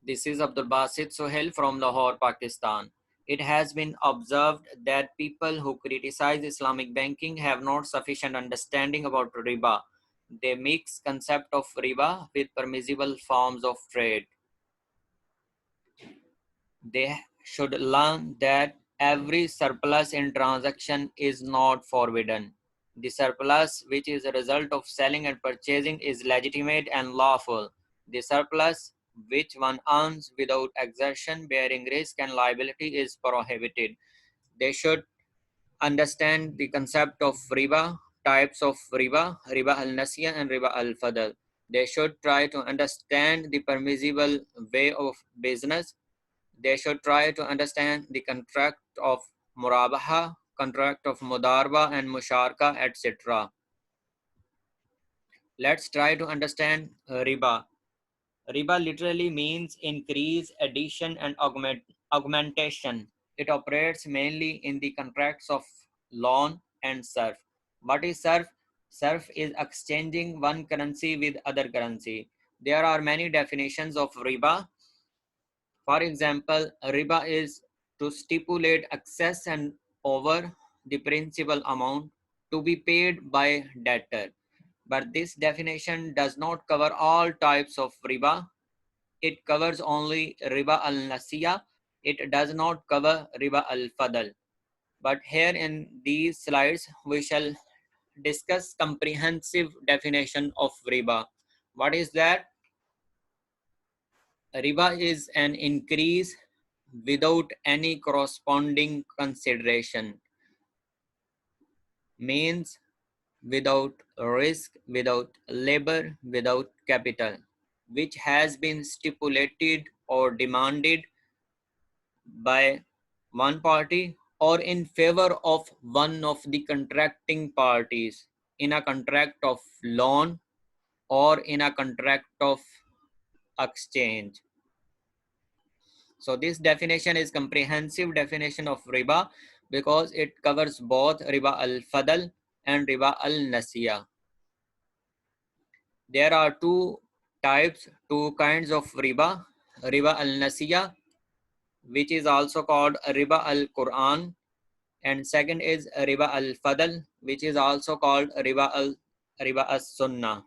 This is Abdul Basit Sohail from Lahore, Pakistan. It has been observed that people who criticize Islamic banking have not sufficient understanding about riba. They mix concept of riba with permissible forms of trade. They should learn that every surplus in transaction is not forbidden. The surplus, which is a result of selling and purchasing, is legitimate and lawful. The surplus, which one earns without exertion, bearing risk and liability, is prohibited. They should understand the concept of riba, types of riba, riba al-nasi'ah and riba al-fadl. They should try to understand the permissible way of business. They should try to understand the contract of murabaha, contract of mudarba and musharka, etc. Let's try to understand riba. Riba literally means increase, addition, and augmentation. It operates mainly in the contracts of loan and surf. What is surf? Surf is exchanging one currency with other currency. There are many definitions of riba. For example, riba is to stipulate excess and over the principal amount to be paid by debtor. But this definition does not cover all types of riba. It covers only riba al-nasi'ah. It does not cover riba al-fadl. But here in these slides, we shall discuss comprehensive definition of riba. What is that? Riba is an increase without any corresponding consideration. Means without risk, without labor, without capital, which has been stipulated or demanded by one party or in favor of one of the contracting parties in a contract of loan or in a contract of exchange. So this definition is comprehensive definition of riba because it covers both riba al-fadl and riba al-nasi'ah. There are two kinds of riba. Riba al-nasi'ah, which is also called riba al-Quran, and second is Riba Al Fadl, which is also called Riba as Sunnah.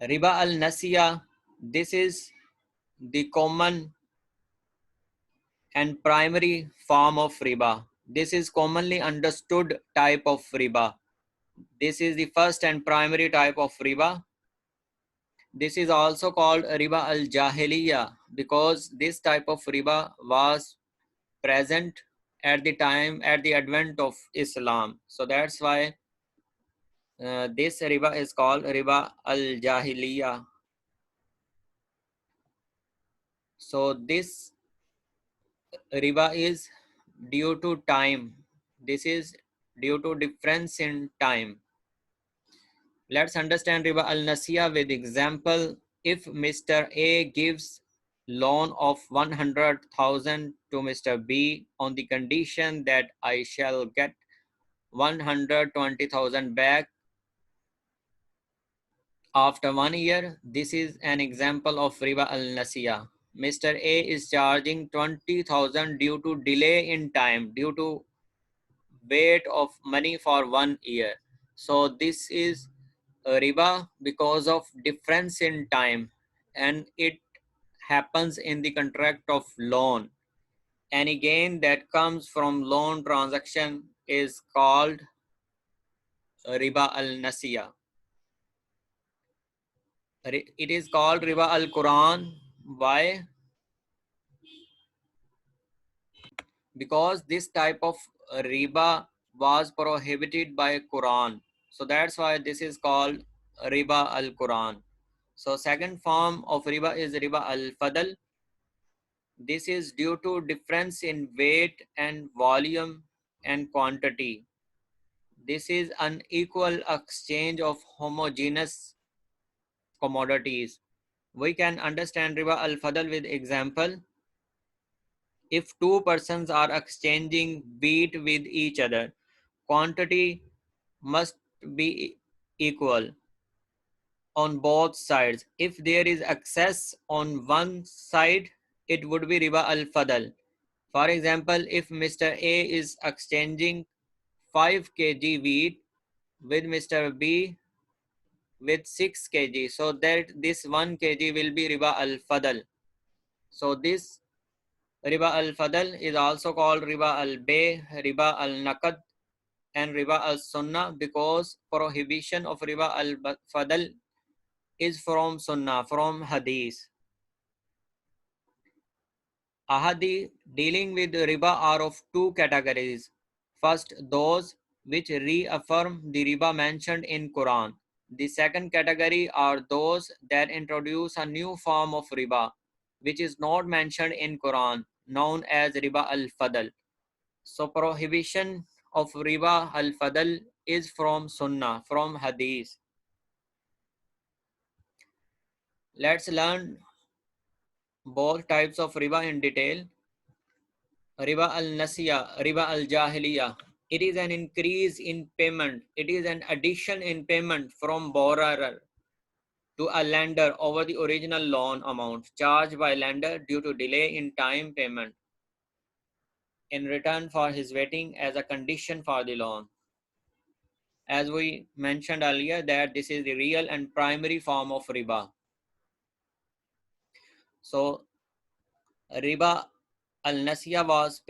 Riba Al Nasiya, this is the common and primary form of riba. This is commonly understood type of riba. This is the first and primary type of riba. This is also called riba al jahiliyyah because this type of riba was present at the advent of Islam. So that's why this riba is called riba al jahiliyyah. So this riba is due to time. This is due to difference in time. Let's understand riba al nasiya with example. If Mr. A gives loan of 100,000 to Mr. B on the condition that I shall get 120,000 back after 1 year, this is an example of Riba al-Nasiya. Mr. A is charging 20,000 due to delay in time, due to wait of money for 1 year. So this is a riba because of difference in time, and it happens in the contract of loan. Any gain that comes from loan transaction is called riba al-Nasiya. It is called riba al-Quran. Why? Because this type of riba was prohibited by Quran. So that's why this is called riba al-Quran. So second form of riba is riba al-fadl. This is due to difference in weight and volume and quantity. This is unequal exchange of homogeneous commodities. We can understand riba al-fadl with example. If two persons are exchanging wheat with each other, quantity must be equal. on both sides. If there is excess on one side, it would be Riba Al Fadl. For example, if Mr. A is exchanging 5 kg wheat with Mr. B with 6 kg, so that this 1 kg will be Riba Al Fadl. So this Riba Al Fadl is also called Riba Al Bay, Riba Al Naqad, and Riba Al Sunnah, because prohibition of Riba Al Fadl is from Sunnah, from Hadith. Ahadi dealing with riba are of two categories. First, those which reaffirm the riba mentioned in Quran. The second category are those that introduce a new form of riba, which is not mentioned in Quran, known as riba al-fadl. So prohibition of riba al-fadl is from Sunnah, from Hadith. Let's learn both types of riba in detail. Riba al-nasi'ah, riba al-jahiliyyah. It is an increase in payment. It is an addition in payment from borrower to a lender over the original loan amount charged by lender due to delay in time payment in return for his waiting as a condition for the loan. As we mentioned earlier, that this is the real and primary form of riba. So riba al-nasi'ah was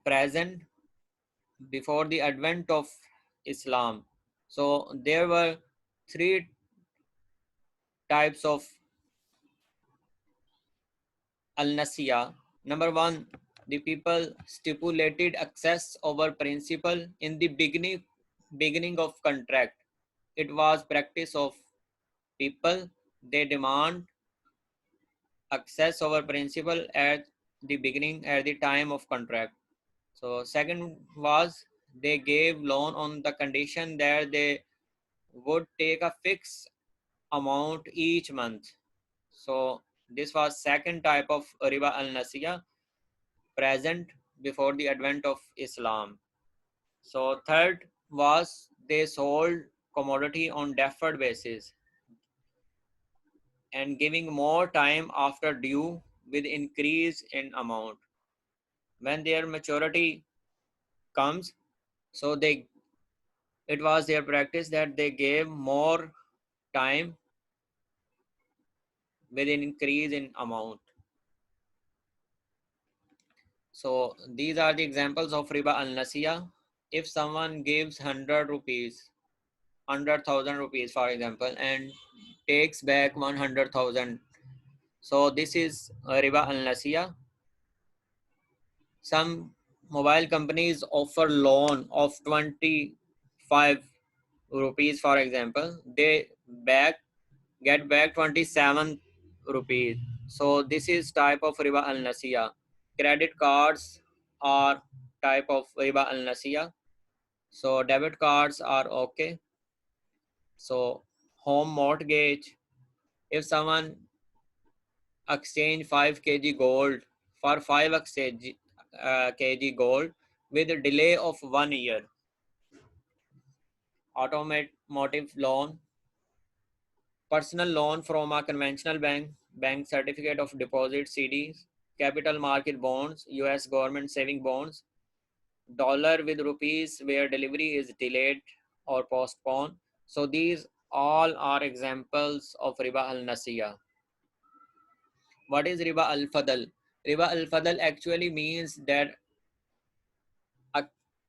present before the advent of Islam. So there were three types of al-nasi'ah. Number one, the people stipulated access over principle in the beginning of contract. It was practice of people. They demand access over principle at the beginning, at the time of contract. So second was they gave loan on the condition that they would take a fixed amount each month. So this was second type of riba al-nasi'ah present before the advent of Islam. So third was they sold commodity on deferred basis and giving more time after due with increase in amount. When their maturity comes, so it was their practice that they gave more time with an increase in amount. So these are the examples of riba al-nasi'ah. If someone gives 100 rupees, 100,000 rupees for example, and takes back 100,000, so this is riba al-nasi'ah. Some mobile companies offer loan of 25 rupees for example, they get back 27 rupees. So this is type of riba al-nasi'ah. Credit cards are type of riba al-nasi'ah. So debit cards are okay. So home mortgage, if someone exchange 5 kg gold for 5 kg gold with a delay of 1 year. Automotive loan, personal loan from a conventional bank, bank certificate of deposit CDs, capital market bonds, US government saving bonds, dollar with rupees where delivery is delayed or postponed. So these all are examples of riba al-nasi'ah. What is Riba Al Fadl? Riba Al Fadl actually means that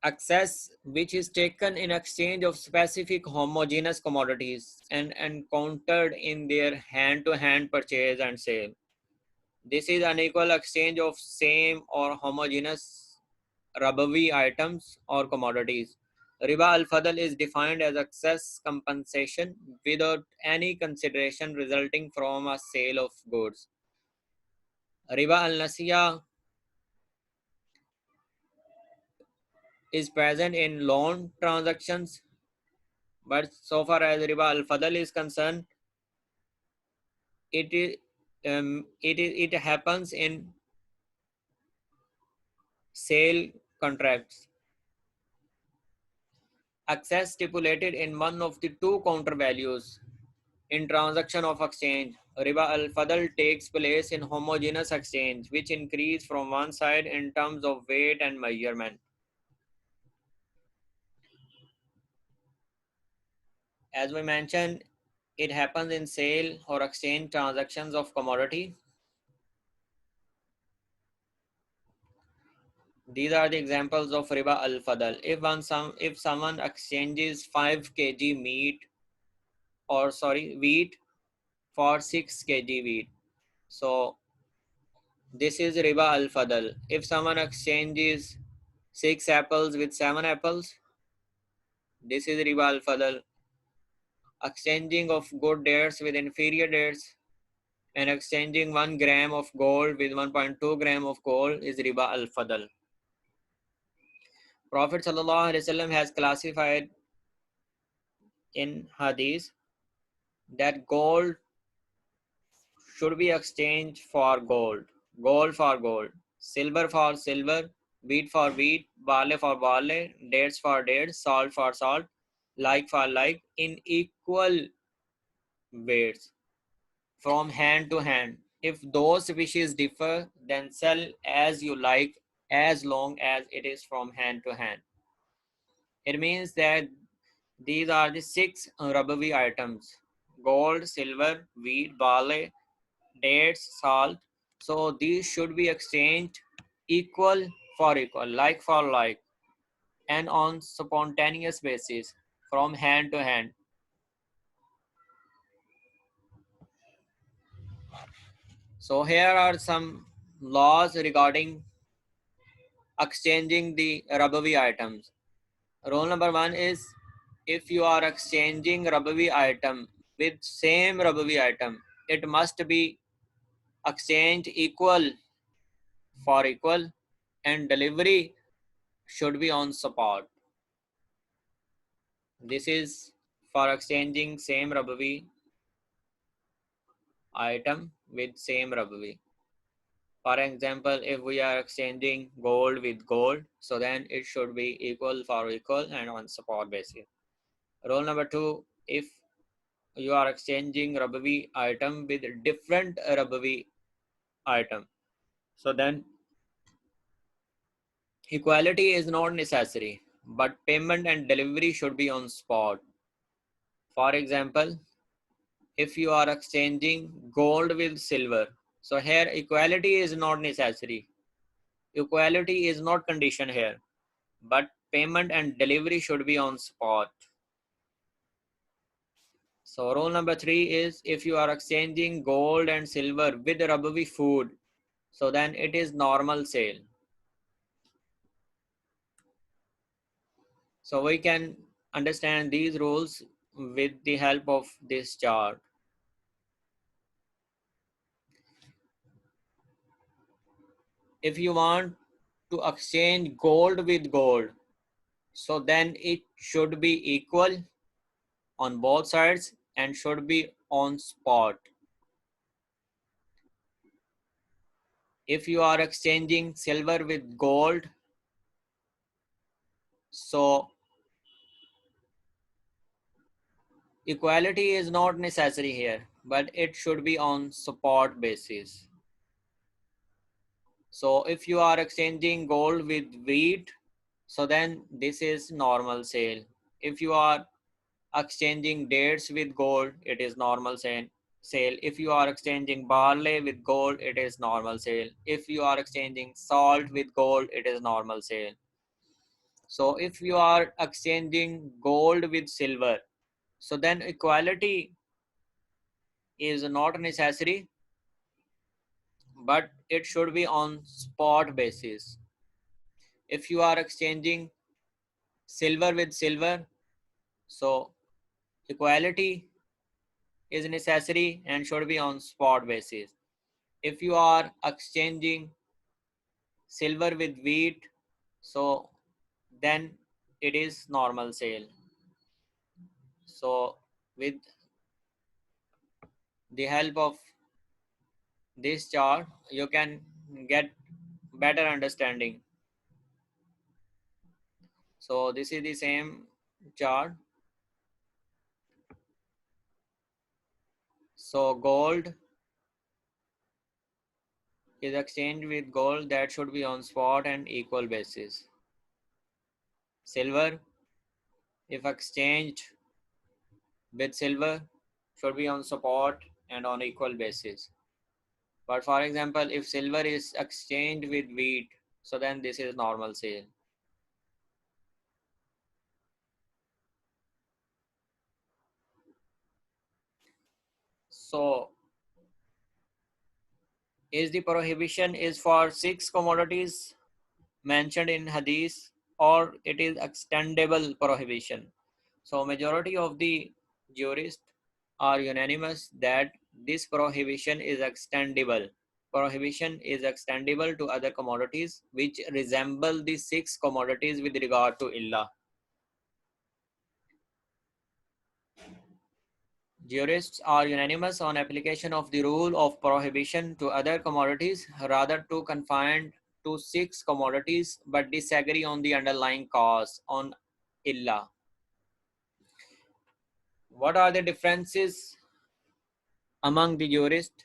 access which is taken in exchange of specific homogeneous commodities and encountered in their hand-to-hand purchase and sale. This is unequal exchange of same or homogeneous Ribawi items or commodities. Riba al-Fadl is defined as excess compensation without any consideration resulting from a sale of goods. Riba al-Nasi'ah is present in loan transactions, but so far as Riba Al Fadl is concerned, it happens in sale contracts. Access stipulated in one of the two counter values in transaction of exchange. Riba Al Fadl takes place in homogeneous exchange, which increase from one side in terms of weight and measurement. As we mentioned, it happens in sale or exchange transactions of commodity. These are the examples of Riba Al Fadl. If someone exchanges 5 kg wheat for 6 kg wheat, so this is Riba Al Fadl. If someone exchanges 6 apples with 7 apples, this is Riba Al Fadl. Exchanging of good dates with inferior dates and exchanging 1 gram of gold with 1.2 gram of gold is Riba Al Fadl. Prophet ﷺ has classified in Hadith that gold should be exchanged for gold, gold for gold, silver for silver, wheat for wheat, barley for barley, dates for dates, salt for salt, like for like, in equal weights from hand to hand. If those wishes differ, then sell as you like as long as it is from hand to hand. It means that these are the 6 Ribawi items: gold, silver, wheat, barley, dates, salt. So these should be exchanged equal for equal, like for like, and on spontaneous basis from hand to hand. So here are some laws regarding exchanging the Ribawi items. Rule number 1 is, if you are exchanging Ribawi item with same Ribawi item, it must be exchanged equal for equal, and delivery should be on spot. This is for exchanging same Ribawi item with same Ribawi. For example, if we are exchanging gold with gold, so then it should be equal for equal and on spot basis. Rule number 2, if you are exchanging Ribawi item with different Ribawi item, so then equality is not necessary, but payment and delivery should be on spot. For example, if you are exchanging gold with silver, so here equality is not necessary. Equality is not condition here, but payment and delivery should be on spot. So rule number 3 is, if you are exchanging gold and silver with Ribawi food, so then it is normal sale. So we can understand these rules with the help of this chart. If you want to exchange gold with gold, so then it should be equal on both sides and should be on spot. If you are exchanging silver with gold, so equality is not necessary here, but it should be on spot basis. So if you are exchanging gold with wheat, so then this is normal sale. If you are exchanging dates with gold, it is normal sale. If you are exchanging barley with gold, it is normal sale. If you are exchanging salt with gold, it is normal sale. So if you are exchanging gold with silver, so then equality is not necessary, but it should be on spot basis. If you are exchanging silver with silver, so equality is necessary and should be on spot basis. If you are exchanging silver with wheat, so then it is normal sale. So with the help of this chart, you can get better understanding. So this is the same chart. So gold is exchanged with gold, that should be on spot and equal basis. Silver, if exchanged with silver, should be on spot and on equal basis. But for example, if silver is exchanged with wheat, so then this is normal sale. So is the prohibition is for 6 commodities mentioned in hadith, or it is extendable prohibition? So majority of the jurists are unanimous that this prohibition is extendable. Prohibition is extendable to other commodities which resemble the 6 commodities with regard to illah. Jurists are unanimous on application of the rule of prohibition to other commodities rather to confined to 6 commodities, but disagree on the underlying cause on illah. What are the differences among the jurists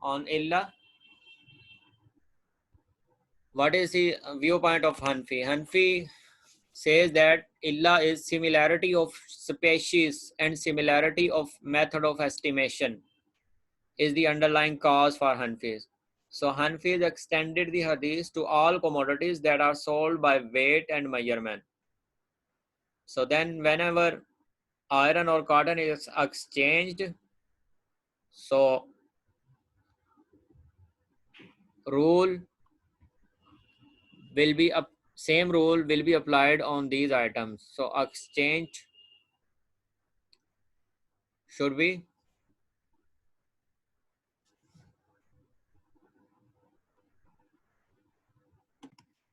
on illah? What is the viewpoint of Hanfi? Hanfi says that illah is similarity of species and similarity of method of estimation is the underlying cause for Hanfis. So Hanfis extended the hadith to all commodities that are sold by weight and measurement. So then whenever iron or cotton is exchanged, so rule will be up, same rule will be applied on these items. So exchange should be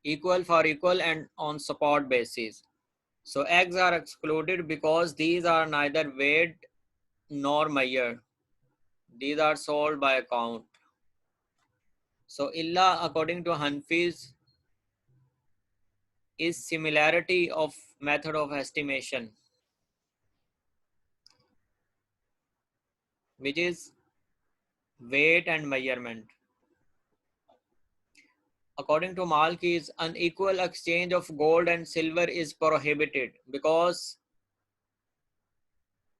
equal for equal and on support basis. So eggs are excluded because these are neither weighed nor measured. These are sold by account. So illah according to Hanfis is similarity of method of estimation, which is weight and measurement. According to Malkis, unequal exchange of gold and silver is prohibited because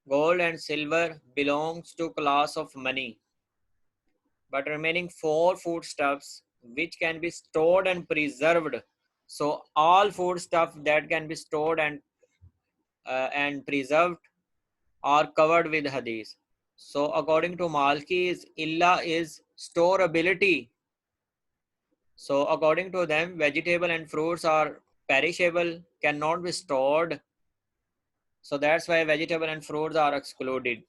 gold and silver belongs to class of money, but remaining 4 foodstuffs which can be stored and preserved. So all foodstuff that can be stored and preserved are covered with hadith. So according to Malki's, illah is storability. So according to them, vegetable and fruits are perishable, cannot be stored. So that's why vegetable and fruits are excluded.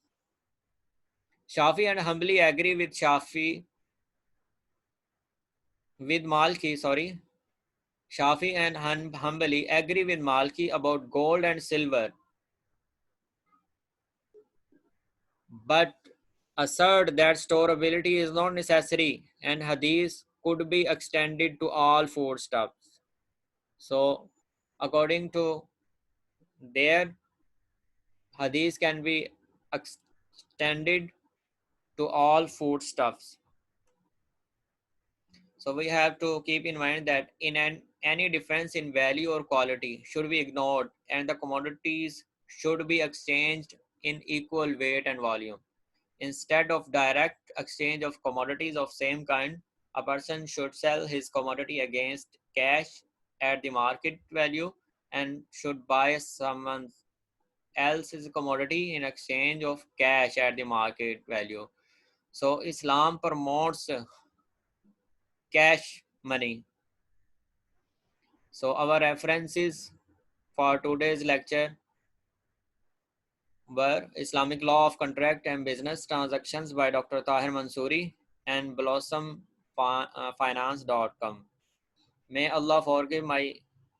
Shafi and Hanbali agree with Malki, sorry. Shafi and Hanbali agree with Malki about gold and silver, but assert that storability is not necessary and hadith could be extended to all foodstuffs. So according to their, hadith can be extended to all foodstuffs. So we have to keep in mind that any difference in value or quality should be ignored and the commodities should be exchanged in equal weight and volume. Instead of direct exchange of commodities of same kind, a person should sell his commodity against cash at the market value and should buy someone else's commodity in exchange of cash at the market value. So Islam promotes cash money. So our references for today's lecture were Islamic Law of Contract and Business Transactions by Dr. Tahir Mansoori and blossomfinance.com. May Allah forgive my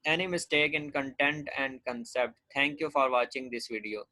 any mistake in content and concept. Thank you for watching this video.